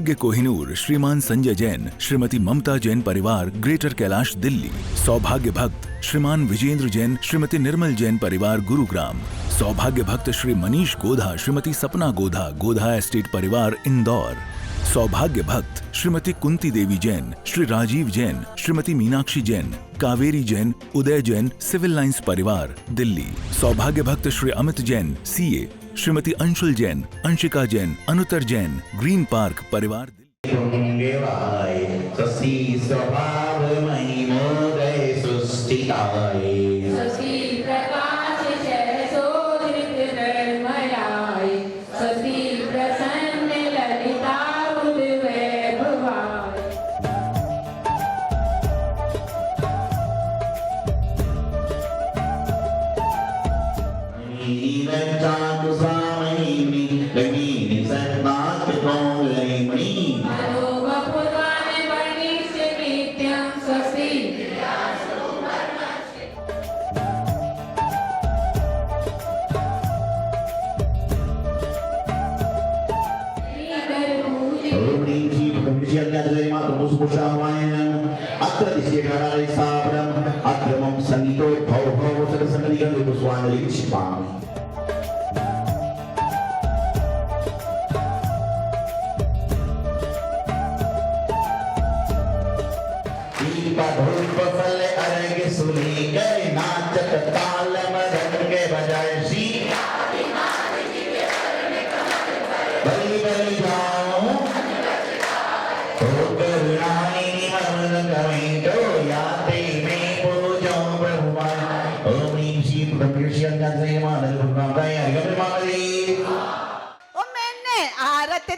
सौभाग्य कोहिनूर श्रीमान संजय जैन, श्रीमती ममता जैन परिवार, ग्रेटर कैलाश दिल्ली। सौभाग्य भक्त श्रीमान विजेंद्र जैन, श्रीमती निर्मल जैन परिवार, गुरुग्राम। सौभाग्य भक्त श्री मनीष गोधा, श्रीमती सपना गोधा, गोधा एस्टेट परिवार, इंदौर। सौभाग्य भक्त श्रीमती कुंती देवी जैन, श्री राजीव जैन, श्रीमती मीनाक्षी जैन, कावेरी जैन, उदय जैन, सिविल लाइंस परिवार, दिल्ली। सौभाग्य भक्त Shri Amit Jain, CA, Shrimati Anshul Jain, Anshika Jain, Anuttar Jain, green park परिवार,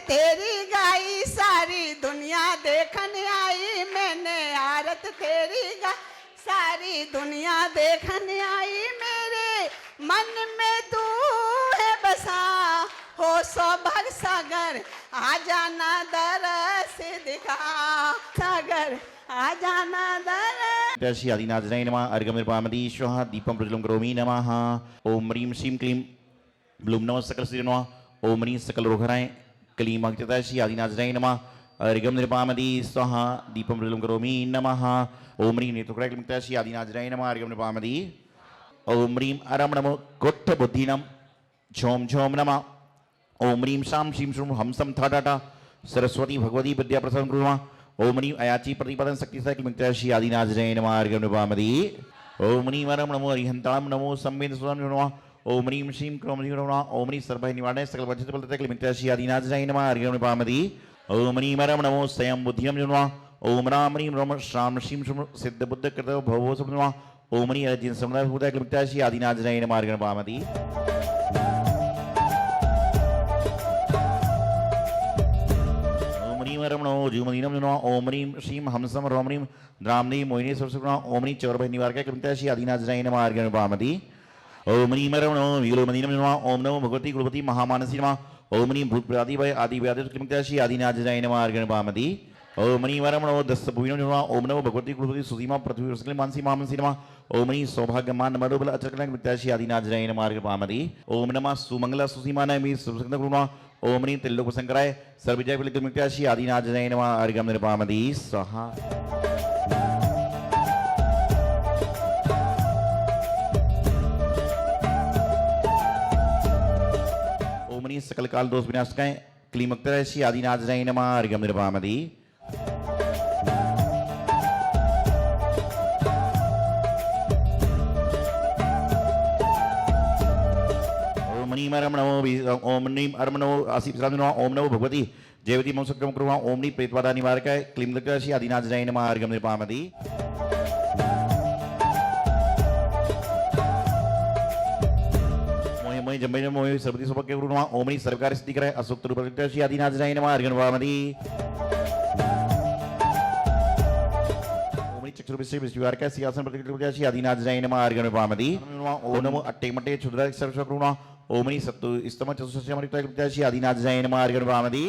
तेरी गाई सारी दुनिया देखने आई, मैंने आरत तेरी गाई सारी दुनिया देखने आई। मेरे मन में तू है बसा हो सौभाग्य सागर, आ जाना दर से दिखा सागर, आ जाना दर। श्री आदिनाथाय नमः। अर्घ्यमिर्पामि श्वः दीपं प्रज्वलं करोमि नमः। ओम ह्रीं श्रीं क्लीं ब्लूं नमः सकल श्री नमः। ओम ह्रीं सकल रोगहराय क्लीं भक्तिदाय श्री आदिनाथाय नमः। अर्घ्यमिर्पामि स्वाहा दीपं प्रज्वलं करोमि नमः। ओम ह्रीं नेत्रकृताय क्लीं श्री आदिनाथाय नमः। अर्घ्यमिर्पामि। ओम ह्रीं अरं नमो गोट्ठ बुद्धिनं झोम झोम नमः। ओम ह्रीं शां श्रीं श्रूं हंसं थटा सरस्वती भगवती विद्या प्रसन्न कुर्मः। ओम ह्रीं अयाची प्रतिपदन शक्तिसाय क्लीं श्री आदिनाथाय नमः। अर्घ्यमिर्पामि। ओम ह्रीं अरं नमो अरिहन्तां नमो संवेद स्वामी नमः। ओम ह्रीं श्रीं क्रों ह्रीं नमः। ओम ह्रीं सर्वभय निवारणाय सकल वंचित फलदाय क्लीं श्री आदिनाथाय नमः। अर्घ्यमिर्पामि। ओम ह्रीं अरं नमो स्वयं बुद्धिं नमः। ओम राम ह्रीं नमः श्राम श्रीं श्रूं सिद्ध बुद्ध कृतो भवो सब नमः। ओम ह्रीं अर्जिन समुदाय भूताय क्लीं श्री आदिनाथाय नमः। अर्घ्यमिर्पामि। रमणो जीवमदीनम नमः। ओम ह्रीं श्रीं हंसं ह्रौं ह्रीं द्रामणी मोहिनी सरस्वती। ओम ह्रीं चौरभय निवारकाय क्लीं श्री आदिनाथाय नमः। अर्घ्यमिर्पामि। ओम ह्रीं रमणो विलोमदीनम नमः। ओम नमो भगवती कुलपति महामानसी नमः। ओम ह्रीं भूतप्रादिभय आदि व्याधि क्लीं श्री आदिनाथाय नमः। अर्घ्यमिर्पामि। ओम ह्रीं रमणो दस्सभुविनो नमः। ओम नमो भगवती कुलपति सुसीमा पृथ्वी सकल मानसी महामानसी नमः। ओम ह्रीं सौभाग्यमान मनोबल अचल क्लीं श्री आदिनाथाय नमः। अर्घ्यमिर्पामि। ओम नमः सुमंगला सुसीमानाय मी सुसंग गुरुना। ओम ह्रीं त्रिलोक शंकराय सर्वविजय क्लीं श्री आदिनाथाय नमः। अर्घ्यमिर्पामि। स्वाहा। ओम ह्रीं सकल काल दोष विनाशकाय क्लीं श्री आदिनाथाय नमः। अर्घ्यमिर्पामि। ओम ह्रीं अरं नमो आसीप ओम नमो भगवती जयवती मंसक्रम कुर्मः। ओम ह्रीं प्रेतबाधा निवारकाय क्लीं श्री आदिनाथाय नमः। अर्घ्यमिर्पामि। मोहि जम्बे मोहि सर्वति सौभाग्य कुर्मः। ओम ह्रीं सर्वकार्य सिद्धिकराय असुक्त रूप श्री आदिनाथाय नमः। अर्घ्यमिर्पामि। चक्षुर्विषय विश्वारकाय सिंहासन प्रतिक्रिया श्री आदिनाथाय नमः। अर्घ्यमिर्पामि। ओम नमो अट्टे मट्टे क्षुद्राय सर्वस्वकृणः। ओम ह्रीं सत्तु स्तम चतुष्षष्टि श्री आदिनाथाय नमः। अर्घ्यमिर्पामि।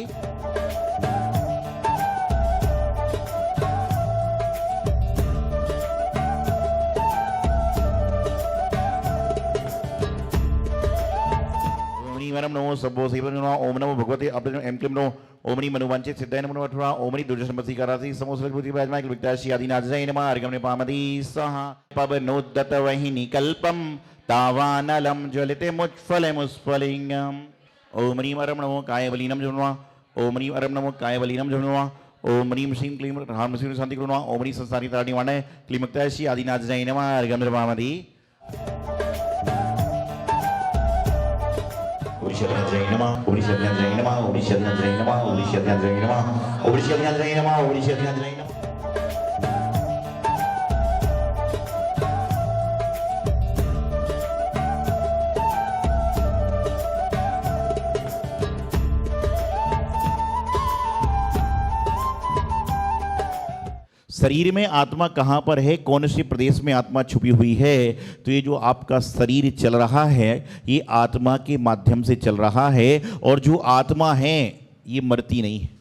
ओम ह्रीं नमो सब्बो सेवन नमः ओम नमो भगवते अब्रजम एम क्लीम नमो ओम नी मनुवांचित सिद्धाय नमो अथवा ओम नी दुर्जनमति करासी समोसलक बुद्धि वाजमाय विक्ताशी आदिनाथ जय नमः अर्गमने पामदी सहा पवनोद्दत वहिनी कल्पम तावानलम ज्वलिते मुज्ज्वले मुस्फलिंगम ओम ह्रीं अरम नमो कायवलीनम जुनवा ओम ह्रीं अरम नमो कायवलीनम जुनवा ओम ह्रीं श्रीं क्लीं ह्रां श्रीं शांति कृणवा ओम ह्रीं संसारी तारणी वाणे क्लीमुक्ताशी आदिनाथ जय नमः अर्गमने पामदी Jai Namah, Jai Namah, Jai Namah, Jai Namah, Jai Namah, Jai Namah, Jai Namah. शरीर में आत्मा कहाँ पर है, कौन से प्रदेश में आत्मा छुपी हुई है? तो ये जो आपका शरीर चल रहा है ये आत्मा के माध्यम से चल रहा है, और जो आत्मा है ये मरती नहीं है,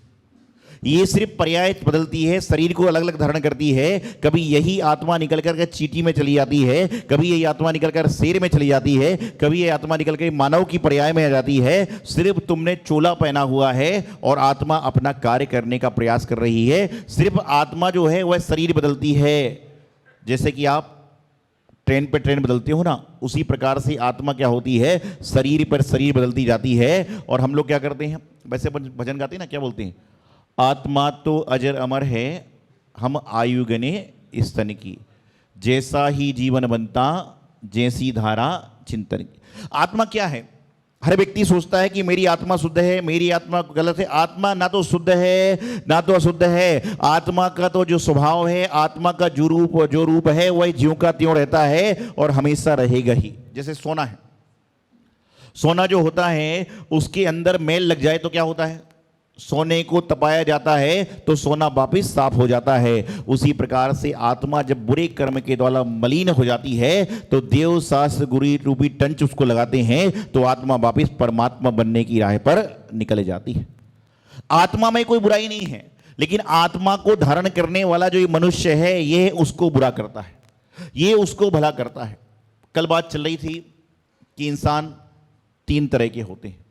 ये सिर्फ पर्याय बदलती है, शरीर को अलग अलग धारण करती है। कभी यही आत्मा निकल कर चींटी में चली जाती है, कभी यही आत्मा निकल कर शेर में चली जाती है, कभी ये आत्मा निकल कर मानव की पर्याय में आ जाती है। सिर्फ तुमने चोला पहना हुआ है और आत्मा अपना कार्य करने का प्रयास कर रही है। सिर्फ आत्मा जो है वह शरीर बदलती है। जैसे कि आप ट्रेन पे ट्रेन बदलते हो ना, उसी प्रकार से आत्मा क्या होती है, शरीर पर शरीर बदलती जाती है। और हम लोग क्या करते हैं, वैसे भजन गाते हैं ना, क्या बोलते हैं, आत्मा तो अजर अमर है, हम आयु गने स्तन की, जैसा ही जीवन बनता जैसी धारा चिंतन की। आत्मा क्या है? हर व्यक्ति सोचता है कि मेरी आत्मा शुद्ध है, मेरी आत्मा गलत है। आत्मा ना तो शुद्ध है ना तो अशुद्ध है। आत्मा का तो जो स्वभाव है, आत्मा का जो रूप है वह ज्यों का त्यों रहता है और हमेशा रहेगा ही। जैसे सोना है, सोना जो होता है उसके अंदर मैल लग जाए तो क्या होता है, सोने को तपाया जाता है तो सोना वापिस साफ हो जाता है। उसी प्रकार से आत्मा जब बुरे कर्म के द्वारा मलिन हो जाती है तो देव शास्त्र गुरु रूपी टंच उसको लगाते हैं तो आत्मा वापिस परमात्मा बनने की राह पर निकल जाती है। आत्मा में कोई बुराई नहीं है, लेकिन आत्मा को धारण करने वाला जो ये मनुष्य है ये उसको बुरा करता है, ये उसको भला करता है। कल बात चल रही थी कि इंसान तीन तरह के होते हैं।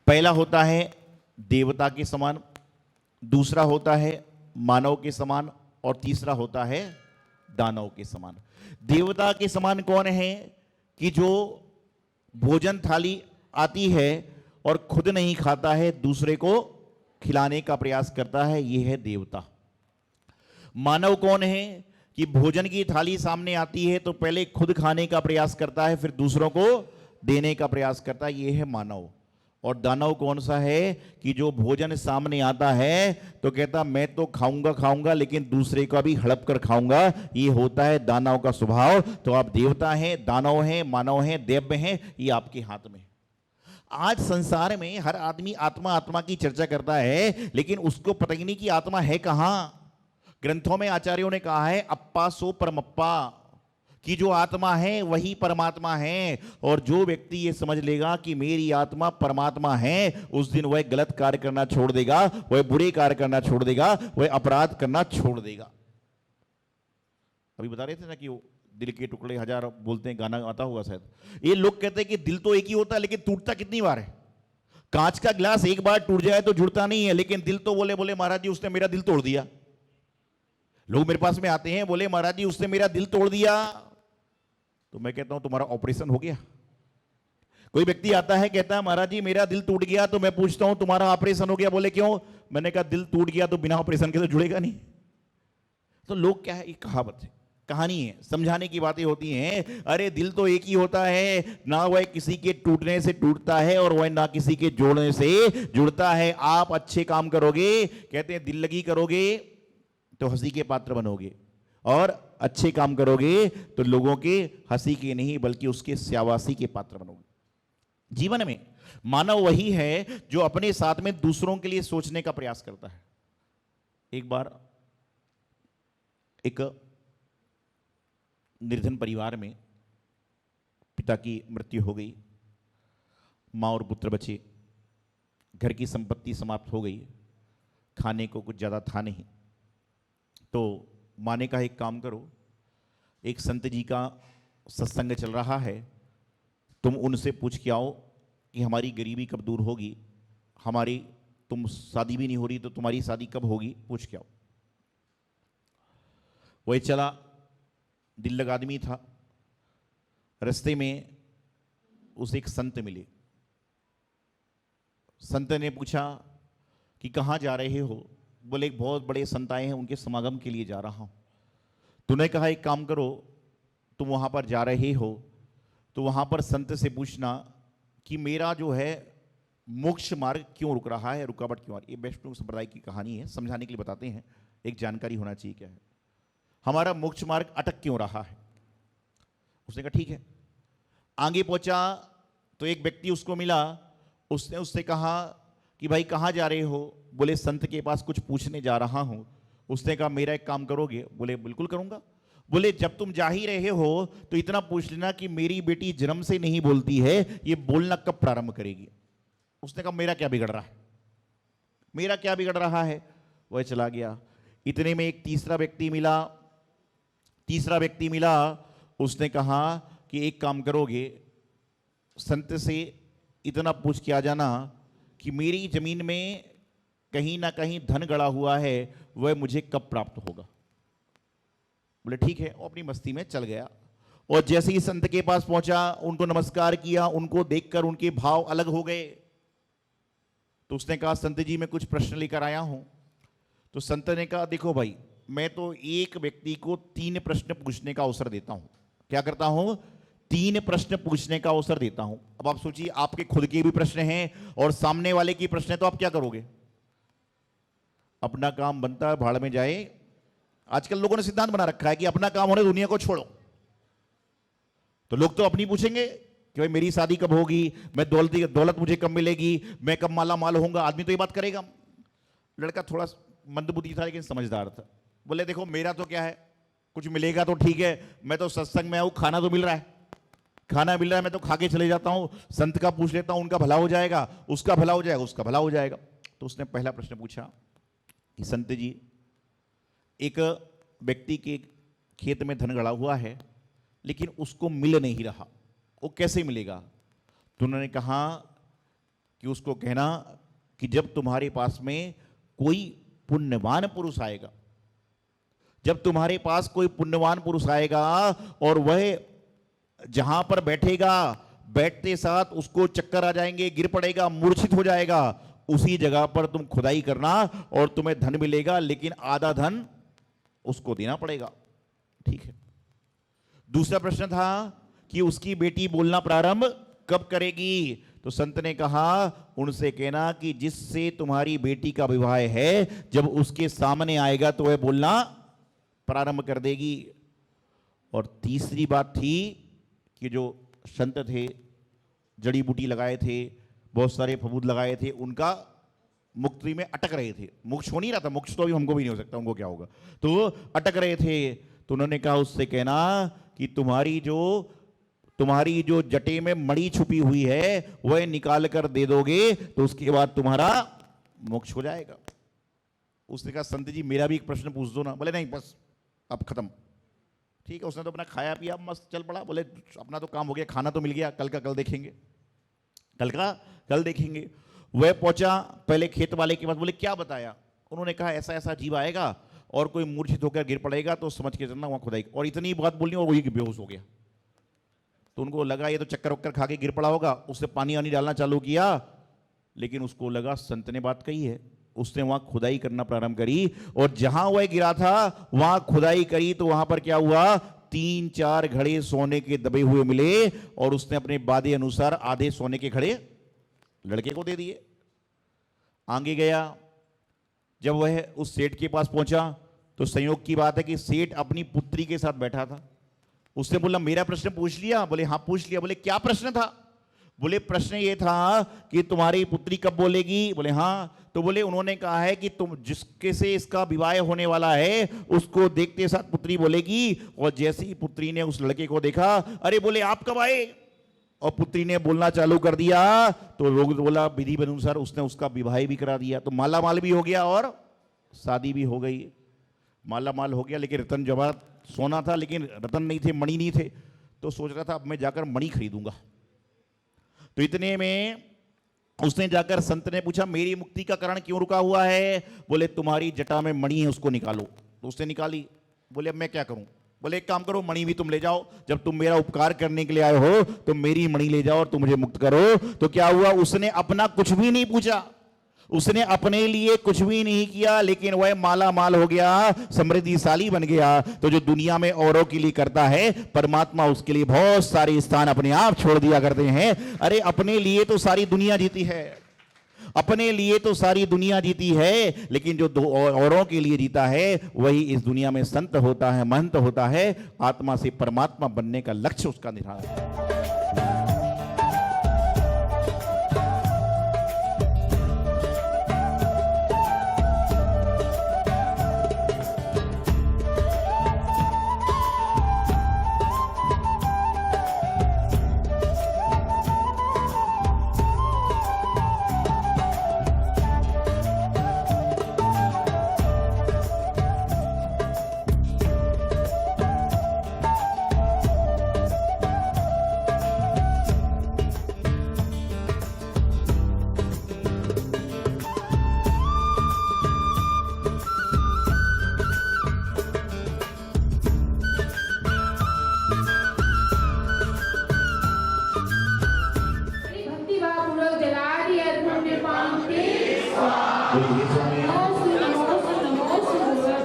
पहला होता है देवता के समान, दूसरा होता है मानव के समान, और तीसरा होता है दानव के समान। देवता के समान कौन है कि जो भोजन थाली आती है और खुद नहीं खाता है, दूसरे को खिलाने का प्रयास करता है, यह है देवता। मानव कौन है कि भोजन की थाली सामने आती है तो पहले खुद खाने का प्रयास करता है, फिर दूसरों को देने का प्रयास करता है, यह है मानव। और दानव कौन सा है कि जो भोजन सामने आता है तो कहता मैं तो खाऊंगा लेकिन दूसरे का भी हड़प कर खाऊंगा, ये होता है दानव का स्वभाव। तो आप देवता हैं, दानव हैं, मानव हैं, दैव्य हैं, ये आपके हाथ में। आज संसार में हर आदमी आत्मा आत्मा की चर्चा करता है, लेकिन उसको पता ही नहीं कि आत्मा है कहां। ग्रंथों में आचार्यों ने कहा है अप्पा सो परमप्पा, कि जो आत्मा है वही परमात्मा है। और जो व्यक्ति ये समझ लेगा कि मेरी आत्मा परमात्मा है, उस दिन वह गलत कार्य करना छोड़ देगा, वह बुरे कार्य करना छोड़ देगा, वह अपराध करना छोड़ देगा। अभी बता रहे थे ना कि वो दिल के टुकड़े हजार बोलते हैं, गाना आता होगा शायद। ये लोग कहते हैं कि दिल तो एक ही होता है लेकिन टूटता कितनी बार है। कांच का गिलास एक बार टूट जाए तो जुड़ता नहीं है, लेकिन दिल तो बोले महाराज जी उसने मेरा दिल तोड़ दिया। लोग मेरे पास में आते हैं, बोले महाराज जी उसने मेरा दिल तोड़ दिया। तो मैं कहता हूं तुम्हारा ऑपरेशन हो गया? कोई व्यक्ति आता है कहता है महाराज जी मेरा दिल टूट गया, तो मैं पूछता हूं तुम्हारा ऑपरेशन हो गया? बोले क्यों? मैंने कहा दिल टूट गया तो बिना ऑपरेशन के तो जुड़ेगा नहीं। तो लोग क्या है, ये कहावत है, कहानी है, समझाने की बातें होती हैं। अरे दिल तो एक ही होता है, ना वह किसी के टूटने से टूटता है और वह ना किसी के जोड़ने से जुड़ता है। आप अच्छे काम करोगे, कहते हैं दिल लगी करोगे तो हंसी के पात्र बनोगे, और अच्छे काम करोगे तो लोगों के हंसी के नहीं बल्कि उसके स्यावासी के पात्र बनोगे। जीवन में मानव वही है जो अपने साथ में दूसरों के लिए सोचने का प्रयास करता है। एक बार एक निर्धन परिवार में पिता की मृत्यु हो गई, मां और पुत्र बचे, घर की संपत्ति समाप्त हो गई, खाने को कुछ ज्यादा था नहीं। तो माँ ने कहा एक काम करो, एक संत जी का सत्संग चल रहा है, तुम उनसे पूछ के आओ कि हमारी गरीबी कब दूर होगी, हमारी तुम शादी भी नहीं हो रही तो तुम्हारी शादी कब होगी, पूछ के आओ। वही चला, दिल लगा आदमी था। रास्ते में उसे एक संत मिले। संत ने पूछा कि कहाँ जा रहे हो? बोले एक बहुत बड़े संत आए हैं, उनके समागम के लिए जा रहा हूँ। तूने कहा एक काम करो, तुम वहाँ पर जा रहे हो तो वहाँ पर संत से पूछना कि मेरा जो है मोक्ष मार्ग क्यों रुक रहा है, रुकावट क्यों आ रही है। ये वैष्णव संप्रदाय की कहानी है, समझाने के लिए बताते हैं, एक जानकारी होना चाहिए क्या है। हमारा मोक्ष मार्ग अटक क्यों रहा है? उसने कहा ठीक है। आगे पहुंचा तो एक व्यक्ति उसको मिला, उसने उससे कहा कि भाई कहाँ जा रहे हो? बोले संत के पास कुछ पूछने जा रहा हूं। उसने कहा मेरा एक काम करोगे? बोले बिल्कुल करूंगा। बोले जब तुम जा ही रहे हो तो इतना पूछ लेना कि मेरी बेटी जन्म से नहीं बोलती है, ये बोलना कब प्रारंभ करेगी? उसने कहा मेरा क्या बिगड़ रहा है, मेरा क्या बिगड़ रहा है। वह चला गया। इतने में एक तीसरा व्यक्ति मिला। उसने कहा कि एक काम करोगे, संत से इतना पूछ के आ जाना कि मेरी जमीन में कहीं ना कहीं धन गड़ा हुआ है, वह मुझे कब प्राप्त होगा। बोले ठीक है, और अपनी मस्ती में चल गया। और जैसे ही संत के पास पहुंचा, उनको नमस्कार किया, उनको देखकर उनके भाव अलग हो गए। तो उसने कहा संत जी मैं कुछ प्रश्न लेकर आया हूं। तो संत ने कहा देखो भाई, मैं तो एक व्यक्ति को 3 प्रश्न पूछने का अवसर देता हूं। क्या करता हूं? 3 प्रश्न पूछने का अवसर देता हूं। अब आप सोचिए, आपके खुद के भी प्रश्न हैं और सामने वाले की प्रश्न है, तो आप क्या करोगे? अपना काम बनता है, भाड़ में जाए। आजकल लोगों ने सिद्धांत बना रखा है कि अपना काम होने दुनिया को छोड़ो। तो लोग तो अपनी पूछेंगे कि भाई मेरी शादी कब होगी, मैं दौलत मुझे कब मिलेगी, मैं कब माला माल होऊंगा। आदमी तो ये बात करेगा। लड़का थोड़ा मंदबुद्धि था लेकिन समझदार था। बोले देखो मेरा तो क्या है, कुछ मिलेगा तो ठीक है, मैं तो सत्संग में आऊं, खाना तो मिल रहा है, मैं तो खा के चले जाता हूं। संत का पूछ लेता हूं, उनका भला हो जाएगा, उसका भला हो जाएगा, उसका भला हो जाएगा। तो उसने पहला प्रश्न पूछा कि संत जी, एक व्यक्ति के खेत में धन गड़ा हुआ है लेकिन उसको मिल नहीं रहा, वो कैसे मिलेगा? तो उन्होंने कहा कि उसको कहना कि जब तुम्हारे पास में कोई पुण्यवान पुरुष आएगा, जब तुम्हारे पास कोई पुण्यवान पुरुष आएगा और वह जहां पर बैठेगा, बैठते साथ उसको चक्कर आ जाएंगे, गिर पड़ेगा, मूर्छित हो जाएगा, उसी जगह पर तुम खुदाई करना और तुम्हें धन मिलेगा, लेकिन आधा धन उसको देना पड़ेगा। ठीक है। दूसरा प्रश्न था कि उसकी बेटी बोलना प्रारंभ कब करेगी? तो संत ने कहा उनसे कहना कि जिससे तुम्हारी बेटी का विवाह है, जब उसके सामने आएगा तो वह बोलना प्रारंभ कर देगी। और तीसरी बात थी कि जो संत थे, जड़ी बूटी लगाए थे, बहुत सारे फबूद लगाए थे, उनका मुक्ति में अटक रहे थे। मोक्ष हो नहीं रहा था, मोक्ष तो अभी हमको भी नहीं हो सकता, उनको क्या होगा, तो अटक रहे थे। तो उन्होंने कहा उससे कहना कि तुम्हारी जो जटे में मणि छुपी हुई है वह निकाल कर दे दोगे तो उसके बाद तुम्हारा मोक्ष हो जाएगा। उसने कहा संत जी मेरा भी एक प्रश्न पूछ दो ना। बोले नहीं, बस अब खत्म। ठीक है। उसने तो अपना खाया पिया, मस्त चल पड़ा। बोले अपना तो काम हो गया, खाना तो मिल गया, कल का कल देखेंगे, कल देखेंगे। वह पहुंचा पहले खेत वाले के पास। बोले क्या बताया? उन्होंने कहा ऐसा ऐसा जीव आएगा और कोई मूर्छित होकर गिर पड़ेगा तो समझ के चलना वहां खुदाई। और इतनी बात बोलनी और वही बेहोश हो गया। तो उनको लगा ये तो चक्कर वक्कर खा के गिर पड़ा होगा। उसने पानी वानी डालना चालू किया, लेकिन उसको लगा संत ने बात कही है। उसने वहां खुदाई करना प्रारंभ करी और जहां वह गिरा था वहां खुदाई करी तो वहां पर क्या हुआ, 3-4 घड़े सोने के दबे हुए मिले और उसने अपने वादे अनुसार आधे सोने के घड़े लड़के को दे दिए। आगे गया, जब वह उस सेठ के पास पहुंचा तो संयोग की बात है कि सेठ अपनी पुत्री के साथ बैठा था। उसने बोला मेरा प्रश्न पूछ लिया? बोले हाँ पूछ लिया। बोले क्या प्रश्न था? बोले प्रश्न ये था कि तुम्हारी पुत्री कब बोलेगी? बोले हाँ। तो बोले उन्होंने कहा है कि तुम जिसके से इसका विवाह होने वाला है उसको देखते साथ पुत्री बोलेगी। और जैसे ही पुत्री ने उस लड़के को देखा, अरे बोले आप कब आए? और पुत्री ने बोलना चालू कर दिया तो लोग बोला विधि अनुसार उसने उसका विवाह भी करा दिया। तो माला माल भी हो गया और शादी भी हो गई। माला माल हो गया, लेकिन रतन जवाहरात सोना था, लेकिन रतन नहीं थे, मणि नहीं थे। तो सोच रहा था अब मैं जाकर मणि खरीदूंगा। तो इतने में उसने जाकर संत ने पूछा मेरी मुक्ति का कारण क्यों रुका हुआ है? बोले तुम्हारी जटा में मणि है, उसको निकालो। तो उसने निकाली। बोले अब मैं क्या करूं? बोले एक काम करो, मणि भी तुम ले जाओ। जब तुम मेरा उपकार करने के लिए आए हो तो मेरी मणि ले जाओ और तुम मुझे मुक्त करो। तो क्या हुआ, उसने अपना कुछ भी नहीं पूछा, उसने अपने लिए कुछ भी नहीं किया, लेकिन वह माला माल हो गया, समृद्धिशाली बन गया। तो जो दुनिया में औरों के लिए करता है, परमात्मा उसके लिए बहुत सारे स्थान अपने आप छोड़ दिया करते हैं। अरे अपने लिए तो सारी दुनिया जीती है, अपने लिए तो सारी दुनिया जीती है, लेकिन जो औरों के लिए जीता है वही इस दुनिया में संत होता है, महंत होता है। आत्मा से परमात्मा बनने का लक्ष्य उसका निर्धारण है।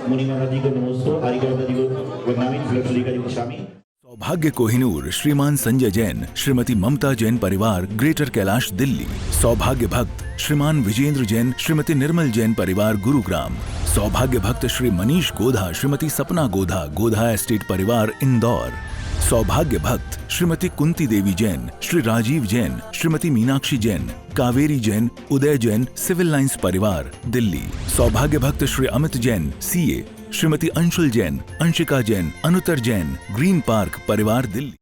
मुनि महाराज जी को नमस्ते, हरि माता जी को वंदनामि, लक्ष्मी जी को शामी। सौभाग्य कोहिनूर श्रीमान संजय जैन, श्रीमती ममता जैन परिवार, ग्रेटर कैलाश दिल्ली। सौभाग्य भक्त श्रीमान विजेंद्र जैन, श्रीमती निर्मल जैन परिवार, गुरुग्राम। सौभाग्य भक्त श्री मनीष गोधा, श्रीमती सपना गोधा, गोधा एस्टेट परिवार, इंदौर। सौभाग्य भक्त श्रीमती कुंती देवी जैन, श्री राजीव जैन, श्रीमती मीनाक्षी जैन, कावेरी जैन, उदय जैन, सिविल लाइंस परिवार, दिल्ली। सौभाग्य भक्त Shri Amit Jain, CA, Shrimati Anshul Jain, Anshika Jain, Anuttar Jain, green park परिवार, दिल्ली।